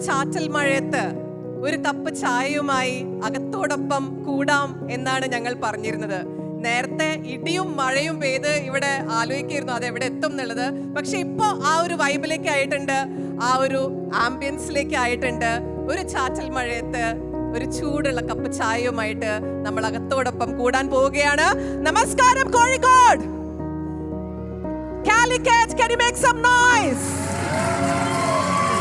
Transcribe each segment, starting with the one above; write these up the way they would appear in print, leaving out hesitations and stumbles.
ചാറ്റൽ മഴയത്ത് ഒരു കപ്പ് ചായയുമായി അകത്തോടൊപ്പം കൂടാം എന്നാണ് ഞങ്ങൾ പറഞ്ഞിരുന്നത്. നേരത്തെ ഇടിയും മഴയും പെയ്ത് ഇവിടെ ആലോചിക്കായിരുന്നു അത് എവിടെ എത്തും എന്നുള്ളത്. പക്ഷെ ഇപ്പൊ ആ ഒരു വൈബിലേക്ക് ആയിട്ടുണ്ട്, ആ ഒരു ആംബിയൻസിലേക്ക് ആയിട്ടുണ്ട്. ഒരു ചാറ്റൽ മഴയത്ത് ഒരു ചൂടുള്ള കപ്പ് ചായയുമായിട്ട് നമ്മൾ അകത്തോടൊപ്പം കൂടാൻ പോവുകയാണ്. നമസ്കാരം Kozhikode, Calicut, can you make some noise?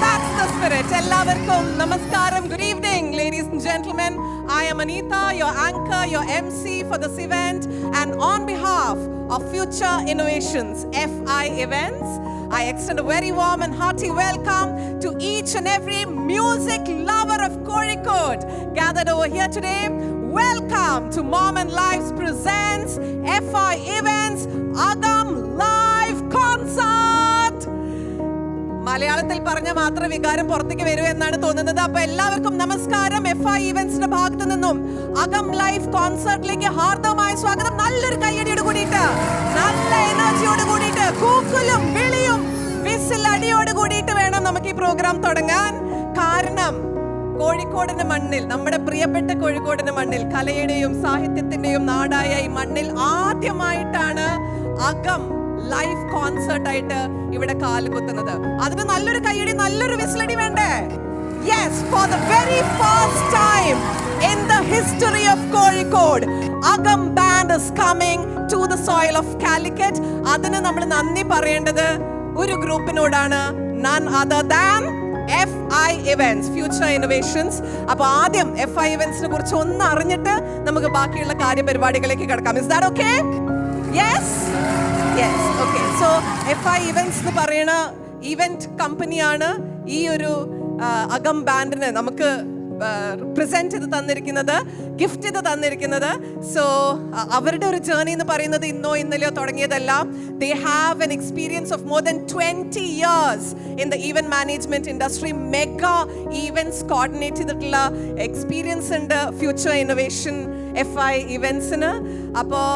That's the spirit. എല്ലാവർക്കും നമസ്കാരം. Good evening, ladies and gentlemen. I am Anita, your anchor, your MC for this event, and on behalf of Future Innovations FI Events, I extend a very warm and hearty welcome to each and every music lover of Kozhikode gathered over here today. Welcome to Mom and Lives presents FI Events Agam Live Concert. മലയാളത്തിൽ പറഞ്ഞ മാത്രം വികാരം പുറത്തേക്ക് വരൂ എന്നാണ് തോന്നുന്നത്. അപ്പൊ എല്ലാവർക്കും നമസ്കാരം. FI ഇവന്റ്സിന്റെ ഭാഗത്തു നിന്നും അകം ലൈവ് കോൺസർട്ടിലേക്ക് ഹാർദവമായ സ്വാഗതം. നല്ലൊരു കയ്യടിയോട് കൂടിയിട്ട്, നല്ല എനർജിയോട് കൂടിയിട്ട്, കൂക്കുലും വിളിയും വിസിലടിയോട് കൂടിയിട്ട് വേണം നമുക്ക് ഈ പ്രോഗ്രാം തുടങ്ങാൻ. കാരണം കോഴിക്കോടിന്റെ മണ്ണിൽ, നമ്മുടെ പ്രിയപ്പെട്ട കോഴിക്കോടിന്റെ മണ്ണിൽ, കലയുടെയും സാഹിത്യത്തിന്റെയും നാടായ ഈ മണ്ണിൽ ആദ്യമായിട്ടാണ് അകം ലൈവ് കോൺസേർട്ട് ആയിട്ട് ഇവിടെ കാലുകുത്തുന്നത്. അതിന് നല്ലൊരു കയ്യടി, നല്ലൊരു വിസിലടി വേണ്ടേ? Yes, for the very first time in the history of Kozhikode, Agam band is coming to the soil of Calicut. അതിന് നമ്മൾ നന്ദി പറയേണ്ടത് ഒരു ഗ്രൂപ്പിനോടാണ്, none other than FI Events, Future Innovations. അപ്പോൾ ആദ്യം FI Eventsനെ കുറിച്ച് ഒന്ന് അറിഞ്ഞിട്ട് നമുക്ക് ബാക്കിയുള്ള കാര്യപരിപാടികളിലേക്ക് കടക്കാം. Is that okay? Yes? Yes, okay. So FI Events എന്ന് പറയുന്ന ഇവന്റ് കമ്പനിയാണ് ഈ ഒരു അകം ബാൻഡിന് നമുക്ക് പ്രസന്റ് ചെയ്ത് തന്നിരിക്കുന്നത്, ഗിഫ്റ്റ് ചെയ്ത് തന്നിരിക്കുന്നത്. സോ അവരുടെ ഒരു ജേർണി എന്ന് പറയുന്നത് ഇന്നോ ഇന്നലെയോ തുടങ്ങിയതല്ല. They have an experience of more than 20 years in the event management industry. Mega events coordinate ചെയ്തിട്ടുള്ള എക്സ്പീരിയൻസ് ഉണ്ട് ഫ്യൂച്ചർ ഇന്നോവേഷൻ FI ഇവന്റ്സിന്. അപ്പോൾ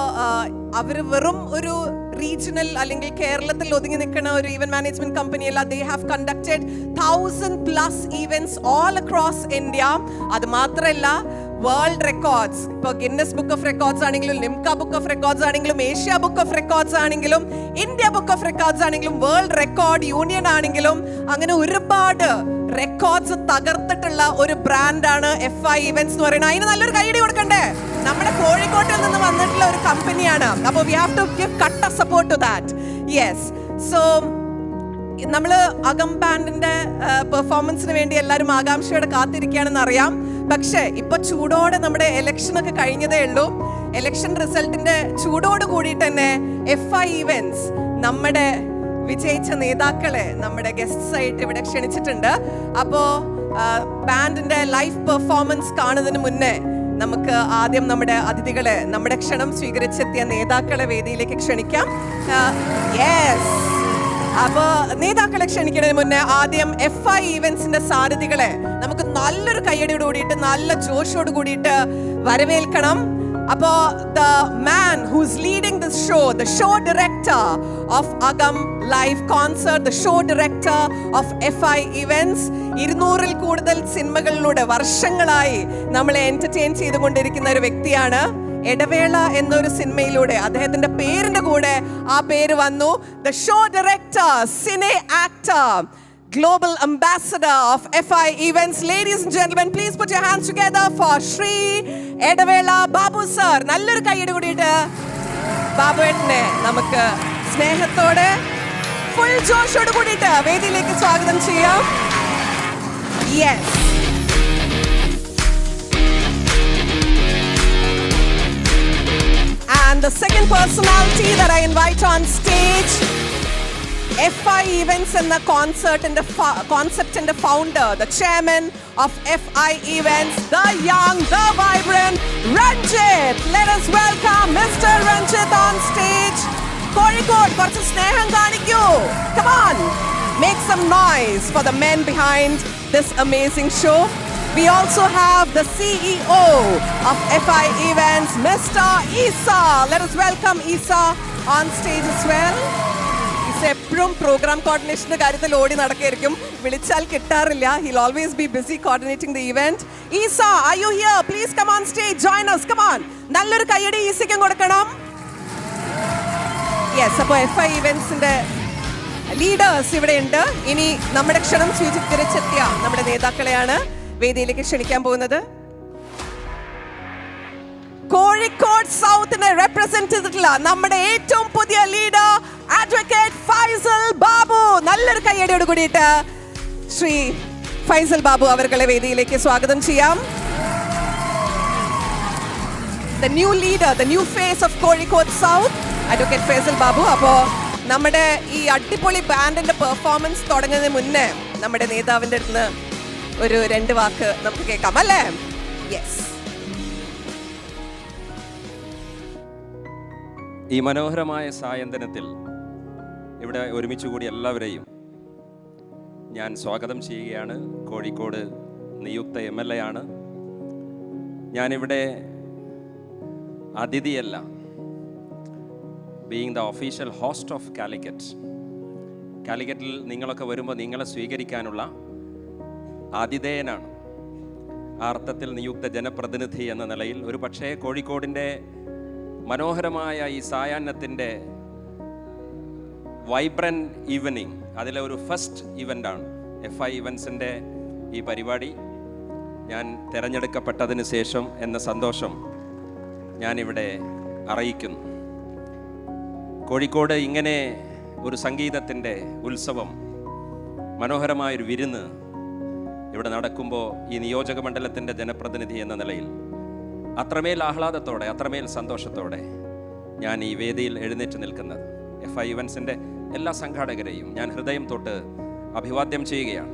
അവർ വെറും ഒരു റീജിയണൽ അല്ലെങ്കിൽ കേരളത്തിൽ ഒതുങ്ങി നിൽക്കുന്ന ഒരു ഈവന്റ് മാനേജ്മെന്റ് കമ്പനിയല്ല. They have conducted 1000+ events all across India. അത് മാത്രമല്ല, വേൾഡ് റെക്കോർഡ്സ്, ഇപ്പോൾ ഗിന്നസ് ബുക്ക് ഓഫ് റെക്കോർഡ്സ് ആണെങ്കിലും, ലിംക ബുക്ക് ഓഫ് റെക്കോർഡ്സ് ആണെങ്കിലും, ഏഷ്യ ബുക്ക് ഓഫ് റെക്കോർഡ്സ് ആണെങ്കിലും, ഇന്ത്യ ബുക്ക് ഓഫ് റെക്കോർഡ്സ് ആണെങ്കിലും, വേൾഡ് റെക്കോർഡ് യൂണിയൻ ആണെങ്കിലും, അങ്ങനെ ഒരുപാട് റെക്കോർഡ്സ് തകർത്തിട്ടുള്ള ഒരു ബ്രാൻഡാണ് FI ഇവന്റ്സ് എന്ന് പറയുന്നത്. അതിന് നല്ലൊരു കൈയടി കൊടുക്കണ്ടേ? നമ്മുടെ കോഴിക്കോട്ടിൽ നിന്ന് വന്നിട്ടുള്ള ഒരു കമ്പനിയാണ്. അപ്പോൾ വി ഹാവ് ടു ഗിവ് കട്ട support to that. Yes, so നമ്മൾ അകം ബാൻഡിന്റെ പെർഫോമൻസിന് വേണ്ടി എല്ലാവരും ആകാംക്ഷയോടെ കാത്തിരിക്കുകയാണെന്ന് അറിയാം. പക്ഷേ ഇപ്പൊ ചൂടോടെ നമ്മുടെ ഇലക്ഷൻ ഒക്കെ കഴിഞ്ഞതേ ഉള്ളൂ. ഇലക്ഷൻ റിസൾട്ടിന്റെ ചൂടോട് കൂടിയിട്ട് തന്നെ FI ഇവന്റ്സ് നമ്മുടെ വിജയിച്ച നേതാക്കളെ നമ്മുടെ ഗസ്റ്റ്സ് ആയിട്ട് ഇവിടെ ക്ഷണിച്ചിട്ടുണ്ട്. അപ്പോൾ ബാൻഡിന്റെ ലൈവ് പെർഫോമൻസ് കാണുന്നതിന് മുന്നേ നമുക്ക് ആദ്യം നമ്മുടെ അതിഥികളെ, നമ്മുടെ ക്ഷണം സ്വീകരിച്ചെത്തിയ നേതാക്കളെ വേദിയിലേക്ക് ക്ഷണിക്കാം. യെസ്, അപ്പോൾ നേതാക്കളെ ക്ഷണിക്കുന്നതിന് മുന്നേ ആദ്യം FI ഇവന്റ്സിന്റെ സാരഥികളെ നമുക്ക് നല്ലൊരു കയ്യടിയോട് കൂടിയിട്ട്, നല്ല ജോഷോട് കൂടിയിട്ട് വരവേൽക്കണം. അപ്പോ the man who's leading this show, the show director of Agam Live Concert, the show director of FI Events, 200-ൽ കൂടുതൽ സിനിമകളിലൂടെ വർഷങ്ങളായി നമ്മളെ എന്റർടൈൻ ചെയ്തുകൊണ്ടിരിക്കുന്ന ഒരു വ്യക്തിയാണ്. ഇടവേള എന്നൊരു സിനിമയിലൂടെ അദ്ദേഹത്തിന്റെ പേരിന്റെ കൂടെ ആ പേര് വന്നു. The show director, cine actor, global ambassador of FI Events. Ladies and gentlemen, please put your hands together for Shri Edavela Babu sir. നല്ലൊരു കൈയ്യടി കൂടിയിട്ട് ബാബുവേട്ടനെ നമുക്ക് സ്നേഹത്തോടെ ഫുൾ ജോഷോട് കൂടിയിട്ട് വേദിയിലേക്ക് സ്വാഗതം ചെയ്യാം. Yes, and the second personality that I invite on stage, FI Events and the concept and the founder, the chairman of FI Events, the young, the vibrant Ranjit. Let us welcome Mr. Ranjit on stage. Kozhikode, കുറച്ച് സ്നേഹം കാണിക്കൂ. Come on, make some noise for the men behind this amazing show. We also have the CEO of FI Events, Mr. Isa. Let us welcome Isa on stage as well. പക്ഷെ എപ്പോഴും programme കോർഡിനേഷന്റെ കാര്യത്തിൽ ഓടി നടക്കായിരിക്കും. വിളിച്ചാൽ കിട്ടാറില്ല. He'll always be busy coordinating the event. Isa, are you here? Please come on stage, join us. Come on. നല്ലൊരു കയ്യടി ഈസയ്ക്കും കൊടുക്കണം. Yes, അപ്പോൾ FI ഇവന്റ്സിന്റെ ലീഡേഴ്സ് ഇവിടെ ഉണ്ട്. ഇനി നമ്മുടെ ക്ഷണം സ്വീകരിച്ചെത്തിയ നമ്മുടെ നേതാക്കളെയാണ് വേദിയിലേക്ക് ക്ഷണിക്കാൻ പോകുന്നത്. കോഴിക്കോട് സൗത്തിനെ റെപ്രസെന്റ് ചെയ്തിട്ടുള്ള നമ്മുടെ ഏറ്റവും പുതിയ ലീഡർ അഡ്വക്കേറ്റ് ഫൈസൽ ബാബു. നല്ലൊരു കയ്യടിയോട് കൂടിയിട്ട് ശ്രീ ഫൈസൽ ബാബു അവർകളെ വേദിയിലേക്ക് സ്വാഗതം ചെയ്യാം. The new leader, the new face of Kozhikode south, advocate Faisal Babu. അപ്പോൾ നമ്മുടെ ഈ അടിപൊളി ബാൻഡിന്റെ പെർഫോമൻസ് തുടങ്ങുന്നതിന് മുന്നേ നമ്മുടെ നേതാവിൻ്റെ അടുത്ത് ഒരു 2 വാക്ക് നമുക്ക് കേൾക്കാം അല്ലേ? യെസ്. ഈ മനോഹരമായ സായന്തനത്തിൽ ഇവിടെ ഒരുമിച്ച് കൂടി എല്ലാവരെയും ഞാൻ സ്വാഗതം ചെയ്യുകയാണ്. കോഴിക്കോട് നിയുക്ത MLA ആണ്. ഞാനിവിടെ അതിഥിയല്ല, being the official host of Calicut. കാലിക്കറ്റിൽ നിങ്ങളൊക്കെ വരുമ്പോൾ നിങ്ങളെ സ്വീകരിക്കാനുള്ള ആതിഥേയനാണ്. ആ അർത്ഥത്തിൽ നിയുക്ത ജനപ്രതിനിധി എന്ന നിലയിൽ ഒരു പക്ഷേ കോഴിക്കോടിൻ്റെ മനോഹരമായ ഈ സായാഹ്നത്തിൻ്റെ വൈബ്രൻറ്റ് ഈവനിങ് അതിലെ ഒരു ഫസ്റ്റ് ഇവൻ്റാണ് FI ഇവൻസിൻ്റെ ഈ പരിപാടി. ഞാൻ തിരഞ്ഞെടുക്കപ്പെട്ടതിന് ശേഷം എന്ന സന്തോഷം ഞാനിവിടെ അറിയിക്കുന്നു. കോഴിക്കോട് ഇങ്ങനെ ഒരു സംഗീതത്തിൻ്റെ ഉത്സവം, മനോഹരമായൊരു വിരുന്ന് ഇവിടെ നടക്കുമ്പോൾ ഈ നിയോജക മണ്ഡലത്തിൻ്റെ ജനപ്രതിനിധി എന്ന നിലയിൽ അത്രമേൽ ആഹ്ലാദത്തോടെ, അത്രമേൽ സന്തോഷത്തോടെ ഞാൻ ഈ വേദിയിൽ എഴുന്നേറ്റ് നിൽക്കുന്നത്. FI ഇവൻസിൻ്റെ എല്ലാ സംഘാടകരെയും ഞാൻ ഹൃദയം തൊട്ട് അഭിവാദ്യം ചെയ്യുകയാണ്.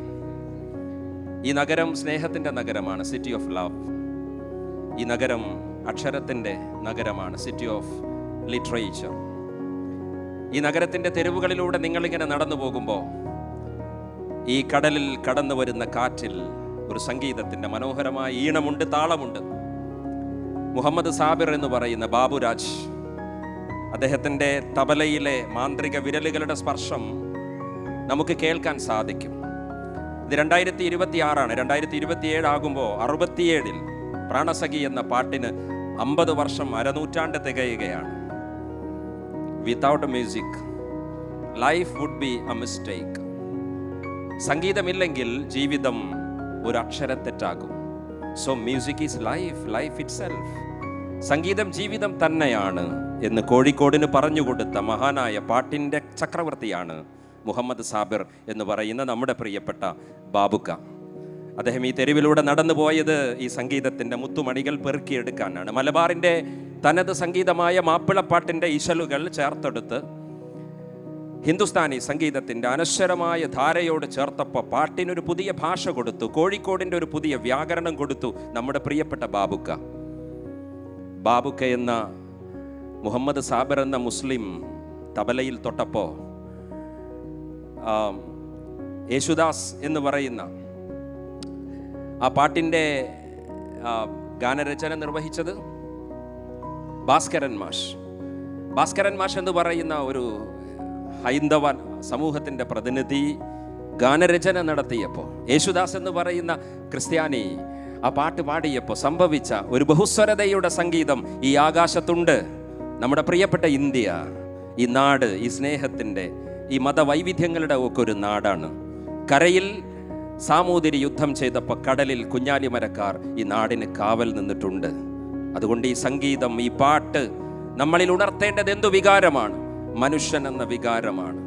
ഈ നഗരം സ്നേഹത്തിൻ്റെ നഗരമാണ്, സിറ്റി ഓഫ് ലവ്. ഈ നഗരം അക്ഷരത്തിൻ്റെ നഗരമാണ്, സിറ്റി ഓഫ് ലിറ്ററേച്ചർ. ഈ നഗരത്തിൻ്റെ തെരുവുകളിലൂടെ നിങ്ങളിങ്ങനെ നടന്നു പോകുമ്പോൾ ഈ കടലിൽ കടന്നു വരുന്ന കാറ്റിൽ ഒരു സംഗീതത്തിൻ്റെ മനോഹരമായ ഈണമുണ്ട്, താളമുണ്ട്. മുഹമ്മദ് സാബിർ എന്ന് പറയുന്ന ബാബുരാജ്, അദ്ദേഹത്തിൻ്റെ തബലയിലെ മാന്ത്രിക വിരലുകളുടെ സ്പർശം നമുക്ക് കേൾക്കാൻ സാധിക്കും. ഇത് 2026 2027 ആകുമ്പോൾ 67 പ്രാണസഖി എന്ന പാട്ടിന് 50 വർഷം, അരനൂറ്റാണ്ട് തികയുകയാണ്. Without music life would be a mistake. സംഗീതമില്ലെങ്കിൽ ജീവിതം ഒരു അക്ഷരത്തെറ്റാകും. So music is life, life itself. സംഗീതം ജീവിതം തന്നെയാണ് എന്ന് കോഴിക്കോടിന് പറഞ്ഞുകൊടുത്ത മഹാനായ പാട്ടിൻ്റെ ചക്രവർത്തിയാണ് മുഹമ്മദ് സാബിർ എന്ന് പറയുന്ന നമ്മുടെ പ്രിയപ്പെട്ട ബാബുക്ക. അദ്ദേഹം ഈ തെരുവിലൂടെ നടന്നു പോയത് ഈ സംഗീതത്തിൻ്റെ മുത്തുമണികൾ പെറുക്കിയെടുക്കാനാണ്. മലബാറിൻ്റെ തനത് സംഗീതമായ മാപ്പിളപ്പാട്ടിൻ്റെ ഇശലുകൾ ചേർത്തെടുത്ത് ഹിന്ദുസ്ഥാനി സംഗീതത്തിൻ്റെ അനശ്വരമായ ധാരയോട് ചേർത്തപ്പോൾ പാട്ടിനൊരു പുതിയ ഭാഷ കൊടുത്തു, കോഴിക്കോടിൻ്റെ ഒരു പുതിയ വ്യാകരണം കൊടുത്തു നമ്മുടെ പ്രിയപ്പെട്ട ബാബുക്ക. ബാബുക്ക എന്ന മുഹമ്മദ് സാബിർ എന്ന മുസ്ലിം തബലയിൽ തൊട്ടപ്പോൾ യേശുദാസ് എന്ന് പറയുന്ന ആ പാട്ടിൻ്റെ ഗാനരചന നിർവഹിച്ചത് ഭാസ്കരൻ മാഷ് എന്ന് പറയുന്ന ഒരു ഹൈന്ദവ സമൂഹത്തിൻ്റെ പ്രതിനിധി ഗാനരചന നടത്തിയപ്പോൾ, യേശുദാസ് എന്ന് പറയുന്ന ക്രിസ്ത്യാനി ആ പാട്ട് പാടിയപ്പോൾ സംഭവിച്ച ഒരു ബഹുസ്വരതയുടെ സംഗീതം ഈ ആകാശത്തുണ്ട്. നമ്മുടെ പ്രിയപ്പെട്ട ഇന്ത്യ, ഈ നാട്, ഈ സ്നേഹത്തിൻ്റെ, ഈ മതവൈവിധ്യങ്ങളുടെ ഒക്കെ ഒരു നാടാണ്. കരയിൽ സാമൂതിരി യുദ്ധം ചെയ്തപ്പോൾ കടലിൽ കുഞ്ഞാലിമരക്കാർ ഈ നാടിന് കാവൽ നിന്നിട്ടുണ്ട്. അതുകൊണ്ട് ഈ സംഗീതം, ഈ പാട്ട് നമ്മളിൽ ഉണർത്തേണ്ടത് എന്തു വികാരമാണ്? മനുഷ്യൻ എന്ന വികാരമാണ്.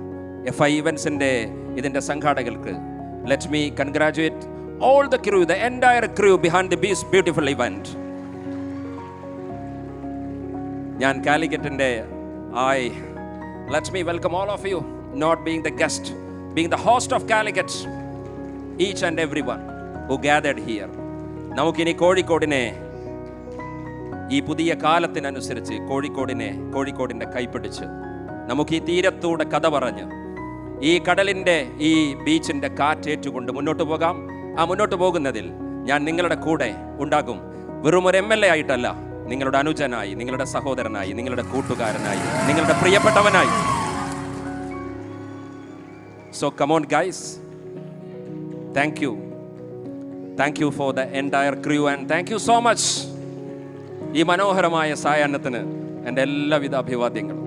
FI ഇവൻസിൻ്റെ ഇതിൻ്റെ സംഘാടകർക്ക് let me congratulate all the crew, the entire crew behind this beautiful event. ഞാൻ കാലിക്കറ്റിൻ്റെ let me welcome all of you, not being the guest, being the host of Calicut, each and everyone who gathered here. നമുക്കിനി കോഴിക്കോടിനെ ഈ പുതിയ കാലത്തിനനുസരിച്ച് കോഴിക്കോടിൻ്റെ കൈപ്പിടിച്ച് നമുക്ക് ഈ തീരത്തൂടെ കഥ പറഞ്ഞ് ഈ കടലിൻ്റെ, ഈ ബീച്ചിൻ്റെ കാറ്റേറ്റുകൊണ്ട് മുന്നോട്ട് പോകാം. ആ മുന്നോട്ട് പോകുന്നതിൽ ഞാൻ നിങ്ങളുടെ കൂടെ ഉണ്ടാകും. വെറും ഒരു MLA ആയിട്ടല്ല, നിങ്ങളുടെ അനുജനായി, നിങ്ങളുടെ സഹോദരനായി, നിങ്ങളുടെ കൂട്ടുകാരനായി, നിങ്ങളുടെ പ്രിയപ്പെട്ടവനായി. So come on guys. Thank you. Thank you for the entire crew and thank you so much. ഈ മനോഹരമായ സായാഹ്നത്തിന് എൻ്റെ എല്ലാവിധ അഭിവാദ്യങ്ങളും.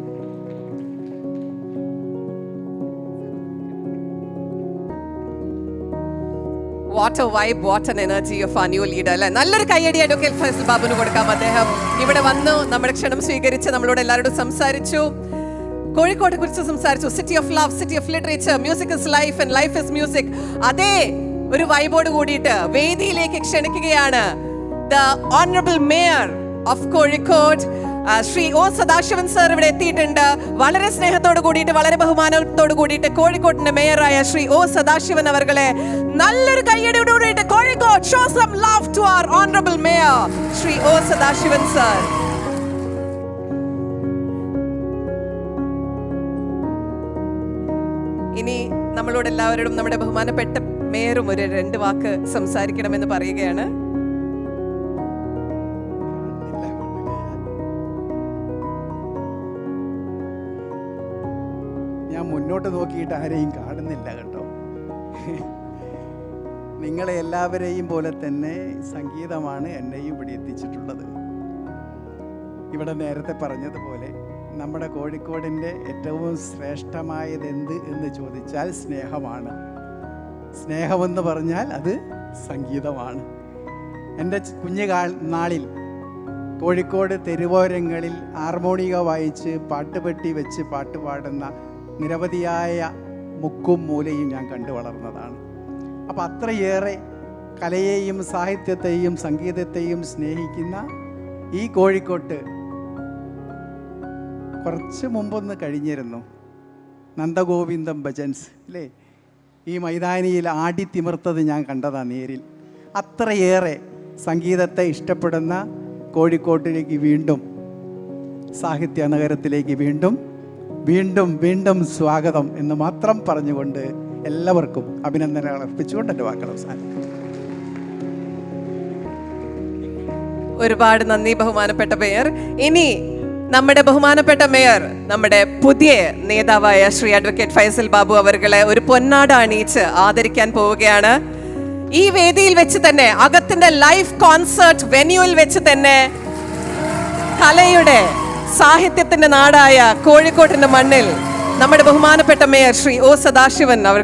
What a vibe, what an energy of our new leader. അല്ലേ? നല്ലൊരു കയ്യടി അഡ്വക്കേറ്റ് ഫൈസൽ ബാബുവിന് കൊടുക്കാം. അദ്ദേഹം ഇവിടെ വന്നു നമ്മുടെ ക്ഷണം സ്വീകരിച്ച് നമ്മളോട് എല്ലാവരോടും സംസാരിച്ചു. കോഴിക്കോട്ടെ കുറിച്ച് സംസാരിച്ചു. City of love, city of literature, music is life and life is music. അതേ ഒരു വൈബോട് കൂടിയിട്ട് വേദിയിലേക്ക് ക്ഷണിക്കുകയാണ് the honourable mayor of Kozhikode Shri O Sadasivan sir ഇവിടെ എത്തിയിട്ടുണ്ട്. വളരെ സ്നേഹത്തോട് കൂടിയിട്ട് വളരെ ബഹുമാനത്തോട് കൂടിയിട്ട് കോഴിക്കോടിന്റെ മേയറായ ശ്രീ ഒ സദാശിവൻ അവർകളെ നല്ലൊരു കയ്യടിയോട് കൂടിയിട്ട് Kozhikode show some love to our honourable mayor Shri O Sadasivan sir. ഇനി നമ്മളോട് എല്ലാവരോടും നമ്മുടെ ബഹുമാനപ്പെട്ട മേയറും ഒരു 2 വാക്ക് സംസാരിക്കണമെന്ന് പറയുകയാണ്. ഞാൻ മുന്നോട്ട് നോക്കിയിട്ട് ആരെയും കാണുന്നില്ല കേട്ടോ. നിങ്ങളെ എല്ലാവരെയും പോലെ തന്നെ സംഗീതമാണ് എന്നെയും ഇവിടെ എത്തിച്ചിട്ടുള്ളത്. ഇവിടെ നേരത്തെ പറഞ്ഞതുപോലെ നമ്മുടെ കോഴിക്കോടിൻ്റെ ഏറ്റവും ശ്രേഷ്ഠമായത് എന്ത് എന്ന് ചോദിച്ചാൽ സ്നേഹമാണ്. സ്നേഹമെന്ന് പറഞ്ഞാൽ അത് സംഗീതമാണ്. എൻ്റെ നാളിൽ കോഴിക്കോട് തെരുവോരങ്ങളിൽ ഹാർമോണിക വായിച്ച് പാട്ടുപെട്ടി വെച്ച് പാട്ട് പാടുന്ന നിരവധിയായ മുക്കും മൂലയും ഞാൻ കണ്ടു വളർന്നതാണ്. അപ്പം അത്രയേറെ കലയെയും സാഹിത്യത്തെയും സംഗീതത്തെയും സ്നേഹിക്കുന്ന ഈ കോഴിക്കോട്ട് കുറച്ച് മുമ്പൊന്ന് കഴിഞ്ഞിരുന്നു നന്ദഗോവിന്ദം ഭജൻസ് അല്ലേ? ഈ മൈതാനിയിൽ ആടിത്തിമിർത്തത് ഞാൻ കണ്ടതാണ് നേരിൽ. അത്രയേറെ സംഗീതത്തെ ഇഷ്ടപ്പെടുന്ന കോഴിക്കോട്ടിലേക്ക് വീണ്ടും, സാഹിത്യ നഗരത്തിലേക്ക് വീണ്ടും വീണ്ടും വീണ്ടും സ്വാഗതം എന്ന് മാത്രം പറഞ്ഞുകൊണ്ട് എല്ലാവർക്കും അഭിനന്ദനങ്ങൾ അർപ്പിച്ചുകൊണ്ട് എൻ്റെ വാക്കുകൾ അവസാനിക്കും. ഒരുപാട് നന്ദി ബഹുമാനപ്പെട്ട മേയർ. ഇനി നമ്മുടെ ബഹുമാനപ്പെട്ട മേയർ നമ്മുടെ പുതിയ നേതാവായ ശ്രീ അഡ്വക്കേറ്റ് ഫൈസൽ ബാബു അവർകളെ ഒരു പൊന്നാട അണിയിച്ച് ആദരിക്കാൻ പോവുകയാണ്. ഈ വേദിയിൽ വെച്ച് തന്നെ, അകത്തിന്റെ ലൈവ് കോൺസേർട്ട് വെന്യൂവിൽ വെച്ച് തന്നെ കലയുടെ സാഹിത്യത്തിന്റെ നാടായ കോഴിക്കോട്ടിന്റെ മണ്ണിൽ നമ്മുടെ ബഹുമാനപ്പെട്ട മേയർ ശ്രീ ഒ സദാശിവൻ അവർ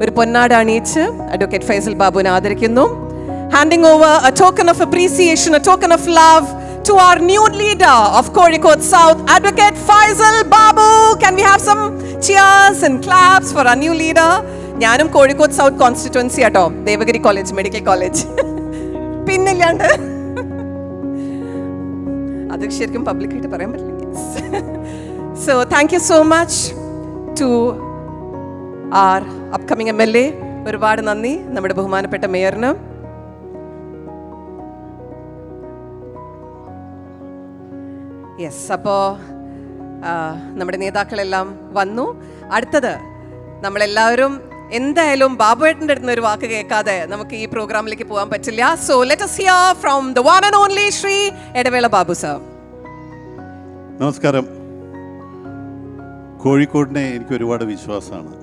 ഒരു പൊന്നാട അണിയിച്ച് അഡ്വക്കേറ്റ് ഫൈസൽ ബാബുവിനെ ആദരിക്കുന്നു. Handing over a token of appreciation, a token of love to our new leader of Kozhikode South, Advocate Faisal Babu. Can we have some cheers and claps for our new leader? ഞാനും Kozhikode south constituency ആട്ടോ, Devagiri college, medical college. പിന്നില്ലാണ്ട് അത് ശരിക്കും പബ്ലിക്കായിട്ട് പറയാൻ പറ്റില്ല. So thank you so much to our upcoming MLA. ഒരുപാട് നന്ദി നമ്മുടെ ബഹുമാനപ്പെട്ട മേയറിന്. യെസ്, അപ്പോൾ നമ്മുടെ നേതാക്കളെല്ലാം വന്നു. അടുത്തത് നമ്മളെല്ലാവരും എന്തായാലും ബാബുവേട്ടൻ്റെ അടുത്ത് ഒരു വാക്ക് കേൾക്കാതെ നമുക്ക് ഈ പ്രോഗ്രാമിലേക്ക് പോകാൻ പറ്റില്ല. So let us hear from the one and only Shri Edavela Babu sir. നമസ്കാരം. കോഴിക്കോടിനെ എനിക്ക് ഒരുപാട് വിശ്വാസമാണ്.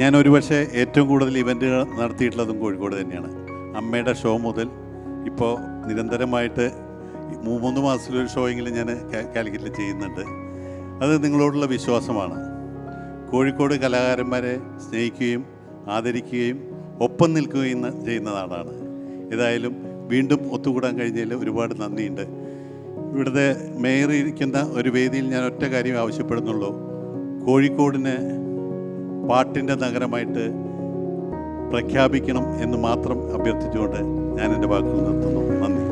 ഞാൻ ഒരുപക്ഷെ ഏറ്റവും കൂടുതൽ ഇവൻറ്റുകൾ നടത്തിയിട്ടുള്ളതും കോഴിക്കോട് തന്നെയാണ്. അമ്മയുടെ ഷോ മുതൽ ഇപ്പോൾ നിരന്തരമായിട്ട് 3 മാസത്തിലൊരു ഷോയെങ്കിലും ഞാൻ കാലിക്കറ്റിൽ ചെയ്യുന്നുണ്ട്. അത് നിങ്ങളോടുള്ള വിശ്വാസമാണ്. കോഴിക്കോട് കലാകാരന്മാരെ സ്നേഹിക്കുകയും ആദരിക്കുകയും ഒപ്പം നിൽക്കുകയും ചെയ്യുന്ന നാടാണ്. ഏതായാലും വീണ്ടും ഒത്തുകൂടാൻ കഴിഞ്ഞതിൽ ഒരുപാട് നന്ദിയുണ്ട്. ഇവിടുത്തെ മേയർ ഇരിക്കുന്ന ഒരു വേദിയിൽ ഞാൻ ഒറ്റ കാര്യം ആവശ്യപ്പെടുന്നുള്ളൂ. കോഴിക്കോടിനെ പാട്ടിൻ്റെ നഗരമായിട്ട് പ്രഖ്യാപിക്കണം എന്ന് മാത്രം അഭ്യർത്ഥിച്ചുകൊണ്ട് ഞാൻ എൻ്റെ വാക്കുകൾ നിർത്തുന്നു. നന്ദി.